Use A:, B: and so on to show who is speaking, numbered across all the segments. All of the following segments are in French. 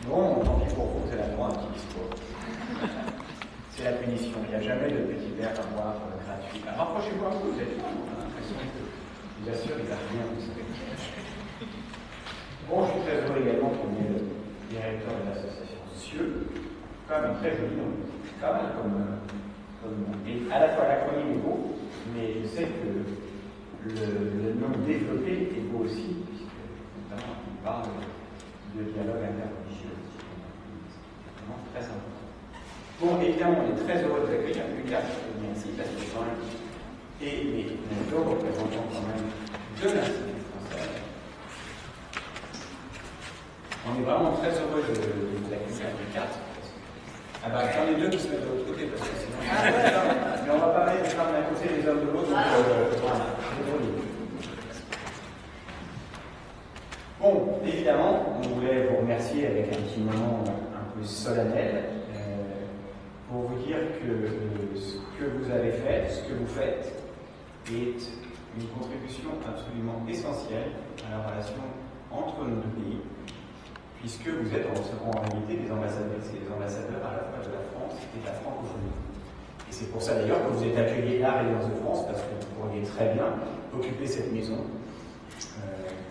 A: Bon, tant pis pour vous, c'est la droite qui discours. C'est la punition. Il n'y a jamais de petit verre à boire gratuit. Rapprochez-vous un peu, vous êtes loin, on a l'impression que, bien sûr, il n'y a rien, vous savez. Bon, je suis très heureux également qu'on ait le directeur de l'association CIEUX, quand même un très joli nom, quand même comme et à la fois l'acronyme est beau, mais je sais que le nom développé est beau aussi, puisque notamment il parle de dialogue interreligieux. C'est vraiment très important. Bon, évidemment, on est très heureux de vous accueillir, Lucas, merci, parce que quand même, et les deux représentants quand même de l'Institut français. On est vraiment très heureux de vous accueillir avec les quatre. Ah bah, il y en a deux qui se mettent de l'autre côté, parce que sinon. Mais on va parler des femmes d'un côté et des hommes de l'autre, donc voilà, bon, évidemment, on voulait vous remercier avec un petit moment un peu solennel pour vous dire que ce que vous avez fait, ce que vous faites, est une contribution absolument essentielle à la relation entre nos deux pays, puisque vous êtes en réalité des ambassadeurs, c'est les ambassadeurs à la fois de la France et de la francophonie. Et c'est pour ça d'ailleurs que vous êtes accueillis à Alliance de France, parce que vous pourriez très bien occuper cette maison.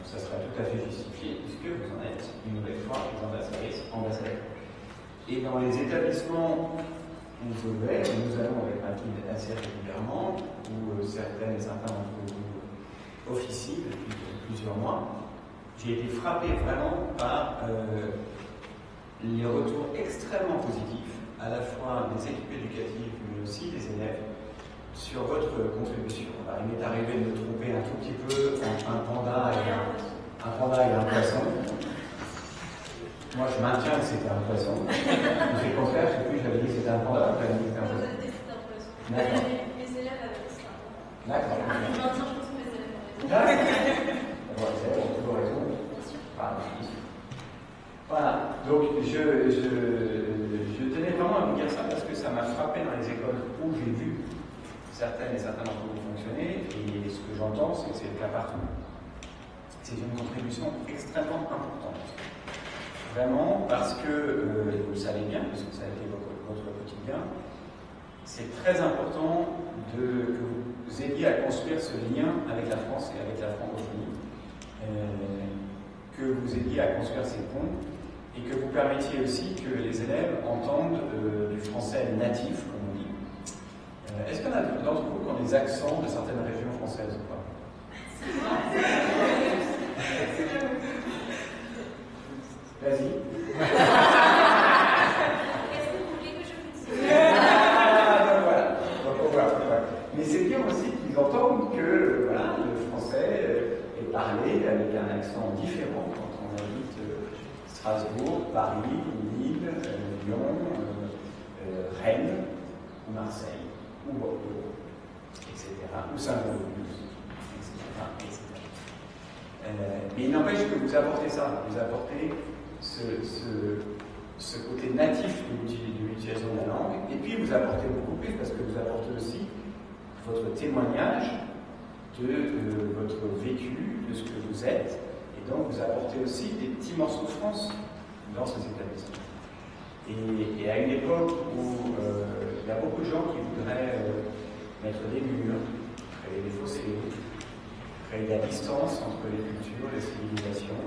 A: Ça serait tout à fait justifié, puisque vous en êtes une nouvelle fois les ambassadeurs. Et dans les établissements où je vais, nous allons avec Mathilde assez régulièrement, où certains d'entre vous officient depuis plusieurs mois. J'ai été frappé vraiment par les retours extrêmement positifs, à la fois des équipes éducatives, mais aussi des élèves, sur votre contribution. Alors, il m'est arrivé de me tromper un tout petit peu entre un panda et un poisson. Moi, je maintiens que c'était un poisson. C'est le contraire, je ne sais plus, j'avais dit que c'était un panda, ou j'avais dit que c'était un poisson. D'accord.
B: Les élèves avaient dit ça.
A: D'accord.
B: Je maintiens, je pense que mes élèves avaient dit ça.
A: D'accord. Bon, les élèves ont toujours raison. Voilà, donc je tenais vraiment à vous dire ça parce que ça m'a frappé dans les écoles où j'ai vu certaines et certains d'entre vous fonctionner, et ce que j'entends, c'est que c'est le cas partout. C'est une contribution extrêmement importante. Vraiment, parce que, vous le savez bien, puisque ça a été votre quotidien, c'est très important que vous aidiez à construire ce lien avec la France et avec la francophonie, que vous aidiez à construire ces ponts, et que vous permettiez aussi que les élèves entendent du français natif, comme on dit. Est-ce qu'il y en a d'entre vous qui ont des accents de certaines régions françaises ou pas? Vas-y.
B: Est-ce que vous voulez que je vous dise?
A: Voilà. Mais c'est bien aussi qu'ils entendent que voilà, le français est parlé avec un accent différent quand on habite Strasbourg, Paris, Lille, Lyon, Rennes, ou Marseille, ou Bordeaux, etc., ou Saint-Denis, etc. Mais il n'empêche que vous apportez ça, vous apportez ce côté natif de l'utilisation de la langue, et puis vous apportez beaucoup plus, parce que vous apportez aussi votre témoignage de votre vécu, de ce que vous êtes, et donc vous apportez aussi des petits morceaux de France dans ces établissements. Et à une époque où il y a beaucoup de gens qui voudraient mettre des murs, créer des fossés, créer de la distance entre les cultures, les civilisations,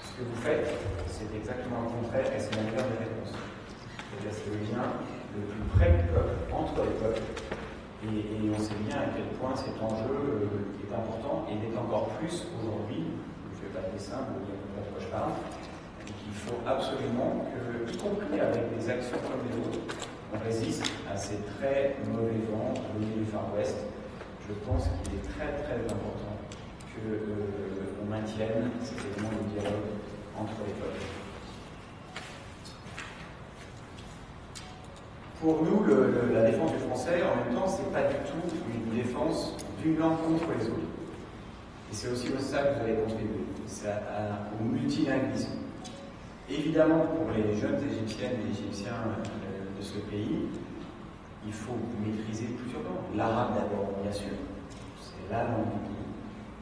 A: ce que vous faites, c'est exactement le contraire, et c'est la meilleure des réponses. C'est le lien le plus près du peuple, entre les peuples, et on sait bien à quel point cet enjeu est important, et l'est encore plus aujourd'hui. Je ne fais pas de dessin, vous voyez à peu près de quoi je parle. Il faut absolument que, y compris avec des actions comme les autres, on résiste à ces très mauvais vents venus du Far West. Je pense qu'il est très très important qu'on maintienne ces éléments de dialogue entre les peuples. Pour nous, la défense du français, en même temps, c'est pas du tout une défense d'une langue contre les autres. Et c'est aussi au ça que vous allez contribuer, c'est au multilinguisme. Évidemment, pour les jeunes Égyptiennes et Égyptiens de ce pays, il faut maîtriser plusieurs langues. L'arabe d'abord, bien sûr, c'est la langue du pays.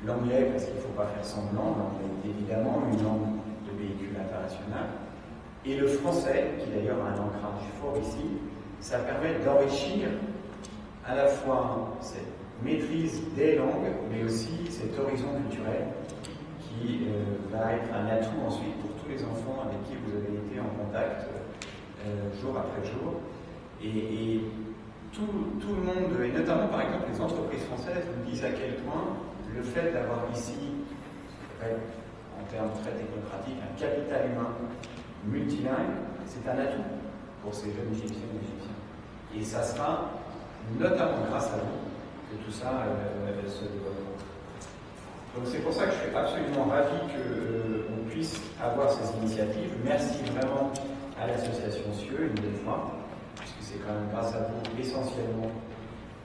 A: L'anglais, parce qu'il ne faut pas faire semblant, l'anglais est évidemment une langue de véhicule international, Et le français, qui d'ailleurs a un ancrage fort ici, ça permet d'enrichir à la fois cette maîtrise des langues, mais aussi cet horizon culturel qui va être un atout ensuite pour tous les enfants avec qui vous avez été en contact jour après jour. Et tout le monde, et notamment par exemple les entreprises françaises, nous disent à quel point le fait d'avoir ici, en termes très technocratiques, un capital humain multilingue, c'est un atout pour ces jeunes Égyptiennes et Égyptiens. Et ça sera notamment grâce à vous que tout ça se développe. Donc c'est pour ça que je suis absolument ravi qu'on puisse avoir ces initiatives. Merci vraiment à l'association CIEU une nouvelle fois, puisque c'est quand même grâce à vous essentiellement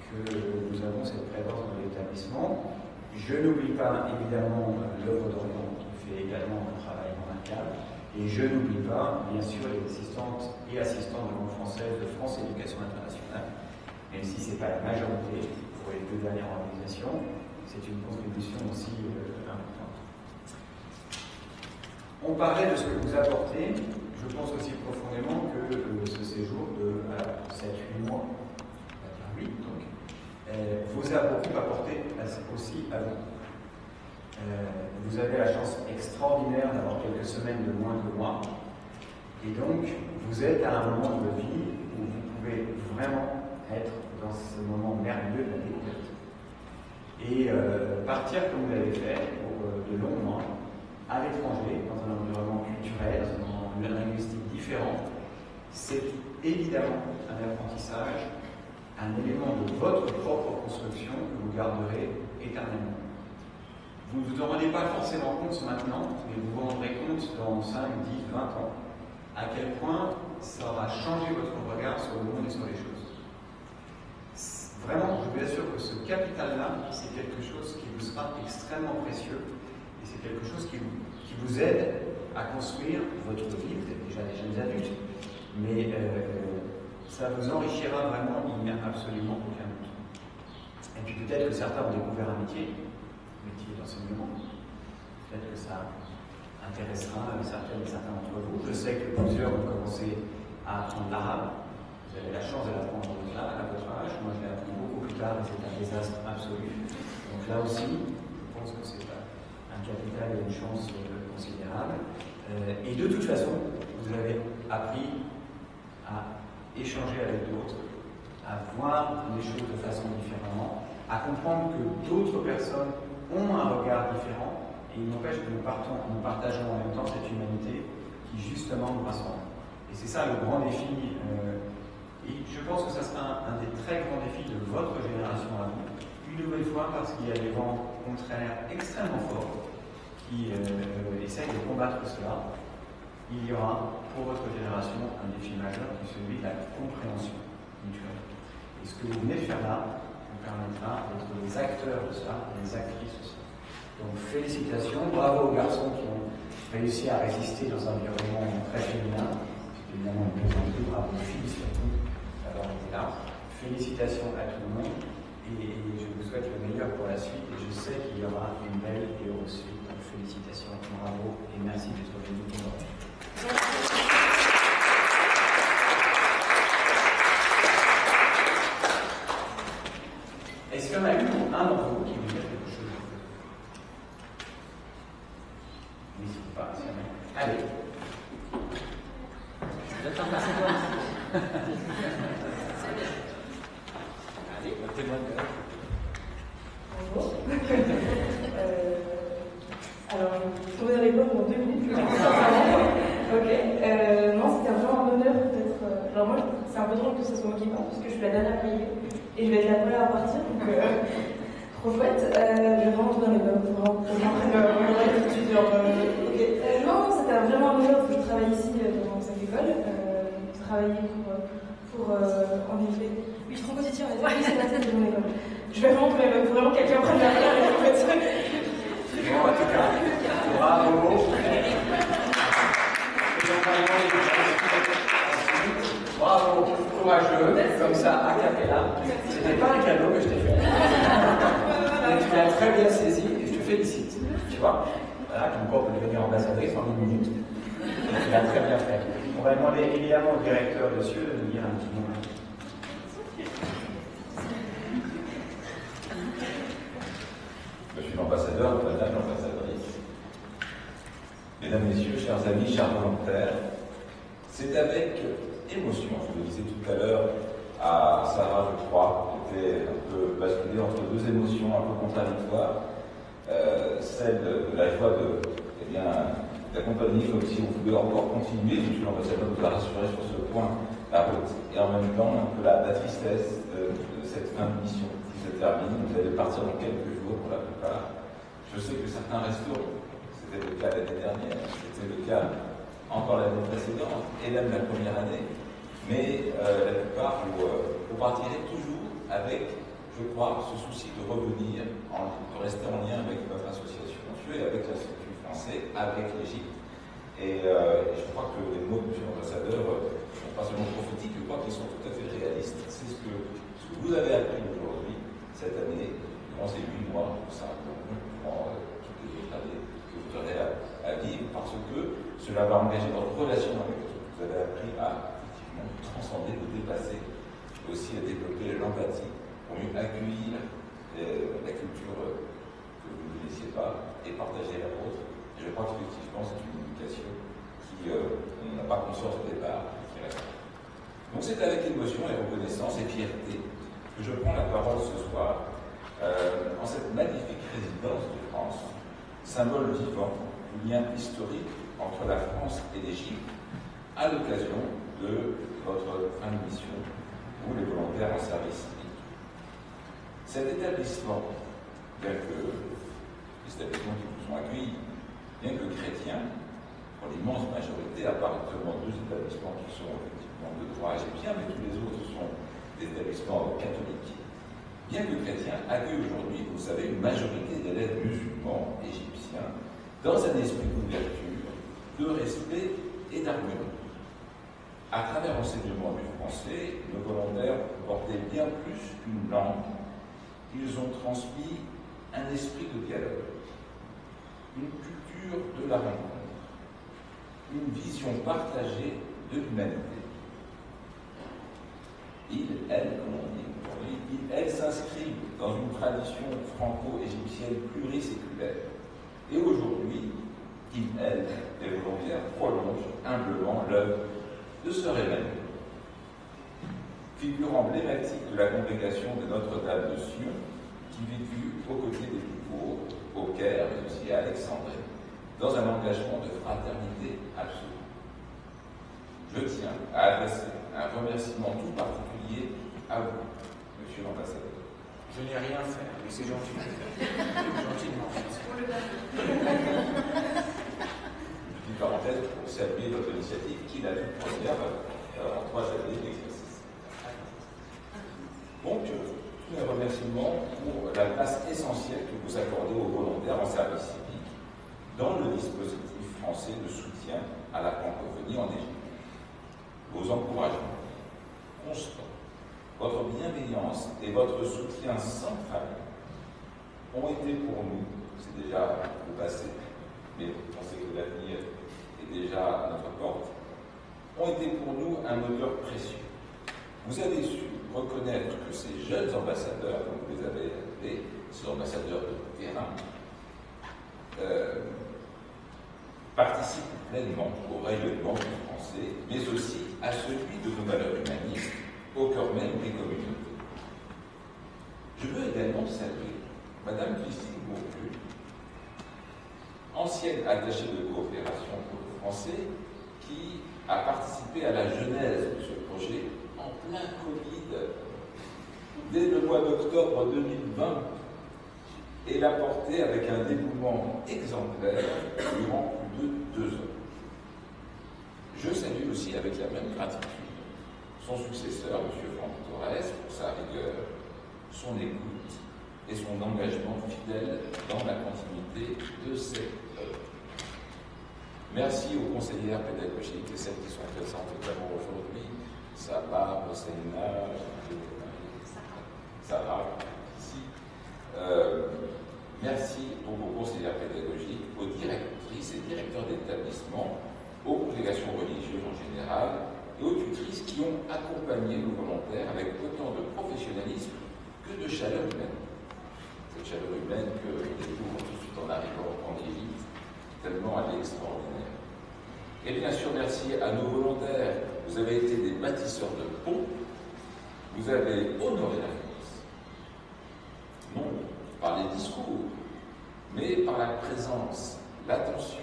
A: que nous avons cette présence dans l'établissement. Je n'oublie pas évidemment l'œuvre d'Orient qui fait également un travail remarquable. Et je n'oublie pas, bien sûr, les assistantes et assistants de langue française de France Éducation Internationale, même si ce n'est pas la majorité pour les deux dernières organisations, c'est une contribution aussi importante. On parlait de ce que vous apportez. Je pense aussi profondément que ce séjour de 7-8 mois, on va dire 8 donc, vous a beaucoup apporté aussi à vous. Vous avez la chance extraordinaire d'avoir quelques semaines de moins que moi, et donc vous êtes à un moment de vie où vous pouvez vraiment être dans ce moment merveilleux de la découverte. Et partir comme vous l'avez fait pour de longs mois à l'étranger, dans un environnement culturel, dans un environnement linguistique différent, c'est évidemment un apprentissage, un élément de votre propre construction que vous garderez éternellement. Vous ne vous en rendez pas forcément compte maintenant, mais vous vous rendrez compte dans 5, 10, 20 ans à quel point ça aura changé votre regard sur le monde et sur les choses. Vraiment, je vous assure que ce capital-là, c'est quelque chose qui vous sera extrêmement précieux et c'est quelque chose qui vous aide à construire votre vie. Vous êtes déjà des jeunes adultes, mais ça vous enrichira vraiment, il n'y a absolument aucun doute. Et puis peut-être que certains ont découvert un métier d'enseignement. Peut-être que ça intéressera certains d'entre vous. Je sais que plusieurs ont commencé à apprendre l'arabe. Vous avez la chance de l'apprendre là, à votre âge. Moi, je l'ai appris beaucoup plus tard et c'est un désastre absolu. Donc là aussi, je pense que c'est un capital et une chance considérable. Et de toute façon, vous avez appris à échanger avec d'autres, à voir les choses de façon différente, à comprendre que d'autres personnes ont un regard différent, et il n'empêche que nous partageons en même temps cette humanité qui justement nous rassemble. Et c'est ça le grand défi, et je pense que ça sera un des très grands défis de votre génération à vous, une nouvelle fois parce qu'il y a des vents contraires extrêmement forts qui essayent de combattre cela. Il y aura pour votre génération un défi majeur qui est celui de la compréhension mutuelle. Et ce que vous venez de faire là vous permettra d'être des acteurs de ça, des actrices de ça. Donc félicitations, bravo aux garçons qui ont réussi à résister dans un environnement très féminin. C'est évidemment une plaisanterie, bravo aux filles surtout d'avoir été là. Félicitations à tout le monde et je vous souhaite le meilleur pour la suite et je sais qu'il y aura une belle et heureuse suite. Donc félicitations, bravo et merci d'être venu aujourd'hui. Est-ce qu'il y en a un d'entre vous qui veut dire quelque chose? N'hésitez pas, s'il y en a. Allez. Allez, témoignage.
C: Bonjour. Alors, je vous avez pas pour 2 minutes. Ok. Non, c'était vraiment un honneur d'être. Alors, moi, c'est un peu drôle que ce soit moi qui parle, parce que je suis la dernière arrivée et je vais être la première à partir, donc trop chouette. Je vais vraiment tout donner, vraiment tout de suite. Ok. Non, c'était vraiment un honneur que je travaille ici dans cette école. Travailler pour en effet. Oui, je suis trop positive, oui, c'est la tête de mon école. Je vais vraiment que quelqu'un prenne la parole et en
A: Bon, en tout cas, bravo. Bravo, courageux, comme ça, a cappella. C'était pas un cadeau que je t'ai fait. Tu l'as très bien saisi et je te félicite. Tu vois, voilà, comme quoi on peut devenir ambassadrice en 1 minute. Il a très bien fait. On va demander évidemment au directeur de CIE de nous dire un petit mot.
D: Monsieur l'ambassadeur, madame l'ambassadrice, mesdames, messieurs, chers amis, chers volontaires, c'est avec émotion, je le disais tout à l'heure à Sarah, je crois, qui était un peu basculée entre deux émotions un peu contradictoires, celle de la joie d'accompagner comme si on pouvait encore continuer, monsieur l'ambassadeur nous a rassuré sur ce point, la route, et en même temps un peu la tristesse de cette fin de mission qui se termine. Vous allez partir dans quelques jours pour la plupart. Je sais que certains resteront, c'était le cas l'année dernière, c'était le cas encore l'année précédente, et même la première année, mais la plupart vous partirez toujours avec, je crois, ce souci de revenir, de rester en lien avec votre association et avec l'Institut français, avec l'Égypte. Et je crois que les mots de M. l'ambassadeur ne sont pas seulement prophétiques, je crois qu'ils sont tout à fait réalistes. C'est ce que vous avez appris aujourd'hui, cette année, durant ces 8 mois, ça, durant toutes les autres années que vous aurez à vivre, parce que cela va engager votre relation avec eux. Vous avez appris à effectivement transcender, de dépasser, aussi à développer l'empathie pour mieux accueillir la culture que vous ne connaissiez pas et partager la vôtre. Et je crois qu'effectivement, c'est une éducation qui, on n'a pas conscience au départ, qui reste. Donc c'est avec émotion et reconnaissance et fierté que je prends la parole ce soir en cette magnifique résidence de France, symbole vivant du lien historique entre la France et l'Égypte, à l'occasion de votre fin de mission, vous les volontaires en service civique. Cet établissement, bien que les établissements qui vous ont accueillis, bien que chrétiens, pour l'immense majorité, à part seulement 2 établissements qui sont effectivement de droit égyptien, mais tous les autres sont des établissements catholiques, bien que chrétiens, accueillent aujourd'hui, vous savez, une majorité d'élèves musulmans égyptiens dans un esprit d'ouverture, de respect et d'harmonie. À travers l'enseignement du français, nos volontaires portaient bien plus qu'une langue. Ils ont transmis un esprit de dialogue, une culture de la rencontre, une vision partagée de l'humanité. Elles, comme on dit aujourd'hui, elles s'inscrivent dans une tradition franco-égyptienne pluriséculaire. Et aujourd'hui, elles, les volontaires, prolongent humblement l'œuvre de Sœur Emmanuel. Figure emblématique de la congrégation de Notre-Dame de Sion, qui vécut aux côtés des plus pauvres, au Caire, mais aussi à Alexandrie, dans un engagement de fraternité absolue. Je tiens à adresser un remerciement tout particulier à vous, monsieur l'ambassadeur.
A: Je n'ai rien fait, mais c'est gentil. Gentiment.
D: Une parenthèse pour saluer votre initiative qui la toute première en 3 années d'exercice. Donc, tous mes remerciements pour la place essentielle que vous accordez aux volontaires en service civique dans le dispositif français de soutien à la francophonie en Égypte. Vos encouragements constants, votre bienveillance et votre soutien sans faille ont été pour nous, c'est déjà le passé, mais on sait que l'avenir est déjà à notre porte, ont été pour nous un moteur précieux. Vous avez su reconnaître que ces jeunes ambassadeurs, comme vous les avez appelés, ces ambassadeurs de terrain, participent pleinement au rayonnement du français, mais aussi à celui de nos valeurs humanistes au cœur même des communautés. Je veux également saluer Madame Christine Bourgu, ancienne attachée de coopération pour le français, qui a participé à la genèse de ce projet en plein Covid, dès le mois d'octobre 2020, et l'a porté avec un dévouement exemplaire durant plus de 2 ans. Je salue aussi avec la même gratitude son successeur, M. Franck Torres, pour sa rigueur, son écoute et son engagement fidèle dans la continuité de cette œuvre. Merci aux conseillères pédagogiques et celles qui sont présentes notamment aujourd'hui, Sabah, Hosseina, Sarah, ici. Merci pour vos conseillères pédagogiques, aux directrices et directeurs d'établissement, aux congrégations religieuses en général et aux tutrices qui ont accompagné nos volontaires avec autant de professionnalisme que de chaleur humaine. Cette chaleur humaine que découvre tout de suite en arrivant en Égypte, tellement elle est extraordinaire. Et bien sûr, merci à nos volontaires. Vous avez été des bâtisseurs de ponts. Vous avez honoré la France. Non par les discours, mais par la présence, l'attention,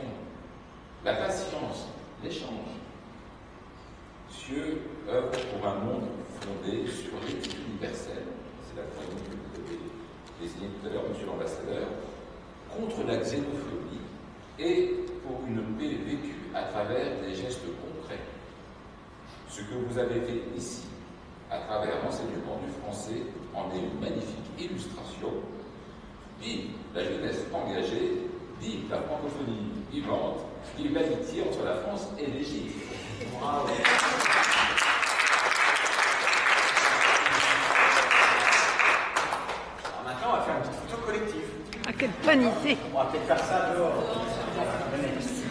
D: la patience, l'échange. Dieu œuvre pour un monde fondé sur l'éthique universelle. C'est la point que vous avez désigné tout à l'heure, monsieur l'ambassadeur, contre la xénophobie et pour une paix vécue à travers des gestes concrets. Ce que vous avez fait ici, à travers l'enseignement du français, en est une magnifique illustration. Vive la jeunesse engagée, vive la francophonie vivante, vive l'amitié entre la France et l'Égypte. Bravo.
A: Alors maintenant, on va faire une petite photo collective.
E: Ah, quelle bonne idée!
A: On va peut-être faire ça dehors. Venez.